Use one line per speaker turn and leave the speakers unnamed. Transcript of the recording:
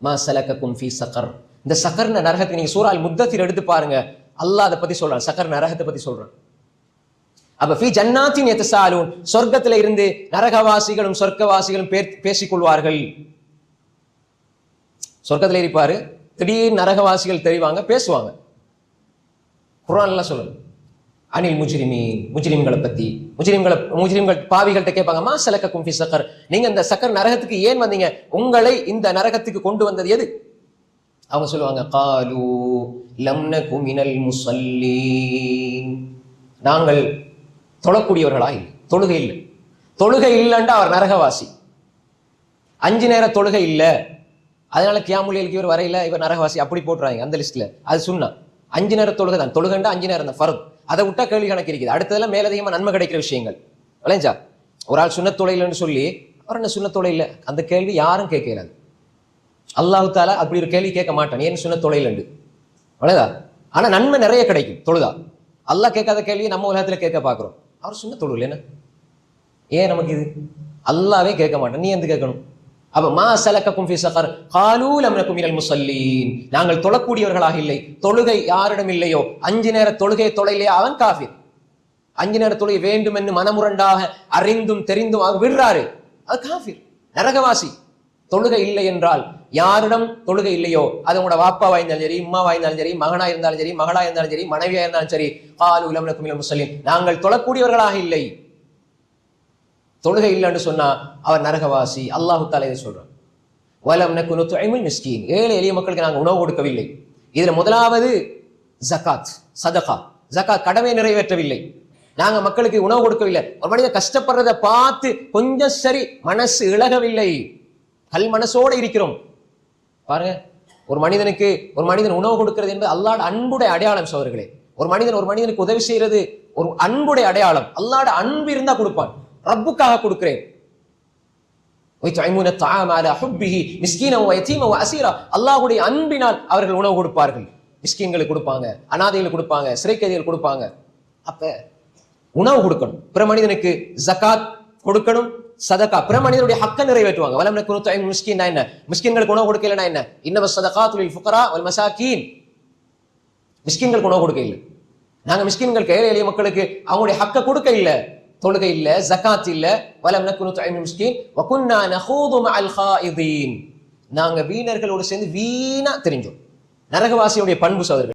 மா சலக்கக்கும் ஃபீ சகர். இந்த சகர் நரகத்தை நீங்க சூரா அல் முத்தத்திர் எடுத்து பாருங்க, அல்லாஹ் அதை பத்தி சொல்றான், சகர் நரகத்தை பத்தி சொல்றான். அப்ப ஃபீ ஜன்னாத்தின் யதசாலூன், சொர்க்கத்துல இருந்து நரகவாசிகளும் சொர்க்கவாசிகளும் பேசிக் கொள்வார்கள். சொர்க்கத்துல இருப்பாரு, திடீர் நரகவாசிகள் தெரிவாங்க, பேசுவாங்க. குர்ஆன்ல சொல்லுங்க அனில் முஜ்ரிமீன், முஜ்ரிம்களை பத்தி. முஜ்ரிம்கள் பாவிகள்கிட்ட கேட்பாங்க, மா சலக்கக்கும் ஃபீ சகர், நீங்க இந்த சக்கர் நரகத்துக்கு ஏன் வந்தீங்க, உங்களை இந்த நரகத்துக்கு கொண்டு வந்தது எது? அவங்க சொல்லுவாங்க, காலு லம் நகு மினல் முஸல்லீன், நாங்கள் தொழக்கூடியவர்களா இல்லை, தொழுகை இல்லை. தொழுகை இல்லைன்னா அவர் நரகவாசி. 5 நேர தொழுகை இல்லை, அதனால கியாமுல் லைலுக்கு இவர் வரையில, இவர் நரகவாசி, அப்படி போட்டுறாங்க அந்த லிஸ்ட்ல. அது சுன்னா. 5 நேர தொழுகை தான், தொழுகண்டா 5 நேரம் தான் ஃபர்த். அதை விட்டா கேள்வி கணக்கு இருக்குது. அடுத்ததெல்லாம் மேலதிகமா நன்மை கிடைக்கிற விஷயங்கள் விளைஞ்சா. ஒரு ஆள் சுன்னத் தொழுகைன்னு சொல்லி அவர் என்ன சுன்னத் தொழுகை, அந்த கேள்வி யாரும் கேட்கலாது. அல்லாஹ் தஆலா அப்படி ஒரு கேள்வி கேட்க மாட்டான், ஏன் சுன்னத் தொழுகைண்டு அவ்வளவுதா. ஆனா நன்மை நிறைய கிடைக்கும் தொழுதா. அல்லாஹ் கேட்காத கேள்வியை நம்ம உலகத்துல கேட்க பாக்குறோம். அவர் சுன்னத் தொழுகை என்ன, ஏன் நமக்கு இது? அல்லாவே கேட்க மாட்டான், நீ எந்த கேட்கணும்? அப்ப மா சலக்கக்கும் ஃபீ சகர் காலூ லம் நகு மினல் முஸல்லீன், நாங்கள் தொழக்கூடியவர்களாக இல்லை. தொழுகை யாரிடம் இல்லையோ, 5 நேர தொழுகை தொலைலையோ அவன் காஃபிர். 5 நேர தொழுகை வேண்டும் என்று மனமுரண்டாக அறிந்தும் தெரிந்தும் அவர் விடுறாரு, அது காஃபிர், நரகவாசி. தொழுகை இல்லை என்றால், யாரிடம் தொழுகை இல்லையோ, அது உங்களோட வாப்பாவா இருந்தாலும் சரி, உம்மாவா இருந்தாலும் சரி, மகனா இருந்தாலும் சரி, மகளா இருந்தாலும் சரி, மனைவியா இருந்தாலும் சரி, காலூ லம் நகு மினல் முஸல்லீன், நாங்கள் தொழக்கூடியவர்களாக இல்லை. தொழுகை இல்லைன்னு சொன்னா அவர் நரகவாசி. அல்லாஹு தஆலா இதை சொல்றான், வலம் நகு நுத்இமுல் மிஸ்கீன், ஏழை எளிய மக்களுக்கு நாங்கள் உணவு கொடுக்கவில்லை. இதுல முதலாவது ஜகாத், சதகா. ஜகாத் கடமை நிறைவேற்றவில்லை, நாங்க மக்களுக்கு உணவு கொடுக்கவில்லை. ஒரு மனிதன் கஷ்டப்படுறதை பார்த்து கொஞ்சம் சரி மனசு இழகவில்லை, கல் மனசோடு இருக்கிறோம். பாருங்க, ஒரு மனிதன் உணவு கொடுக்கிறது என்பது அல்லாஹ்வுடைய அன்புடைய அடையாளம் சகோதரர்களே. ஒரு மனிதனுக்கு உதவி செய்யறது ஒரு அன்புடைய அடையாளம். அல்லாஹ்வுடைய அன்பு இருந்தா கொடுப்பான். ரப்புக்காக கொடுக்கிறேன். அல்லாஹ்வுடைய அன்பினால் அவர்கள் உணவு கொடுப்பார்கள். மிஸ்கீன்களுக்கு கொடுப்பாங்க, அனாதைகளுக்கு கொடுப்பாங்க, சிறை கைதிகள் கொடுப்பாங்க. அப்ப உணவு கொடுக்கணும். பிற மனிதனுக்கு ஜகாத் கொடுக்கணும், சதகா. பிற மனிதனுடைய ஹக்க நிறைவேற்றுவாங்க. வலம் நகு நுத்இமுல் மிஸ்கீன் என்ன, மிஸ்கீன்களுக்கு உணவு கொடுக்கலனா என்ன? இன்னம ஸதகாத்து லில் ஃபுகரா வல் மசாகீன். மிஸ்கீன்களுக்கு உணவு கொடுக்க இல்லை. நாங்க மிஸ்கீன்களுக்கு, ஏழை எளிய மக்களுக்கு அவங்களுடைய ஹக்க கொடுக்க இல்லை. தொழுகை இல்ல, ஜகாத் இல்ல. வலம் நகு நுத்இமுல் மிஸ்கீன் வகுன்னா நஹூது மஅல் காயிதீன், நாங்க வீணர்களோடு சேர்ந்து வீணா தெரிஞ்சோம். நரகவாசியுடைய பண்பு சகோதரர்கள்.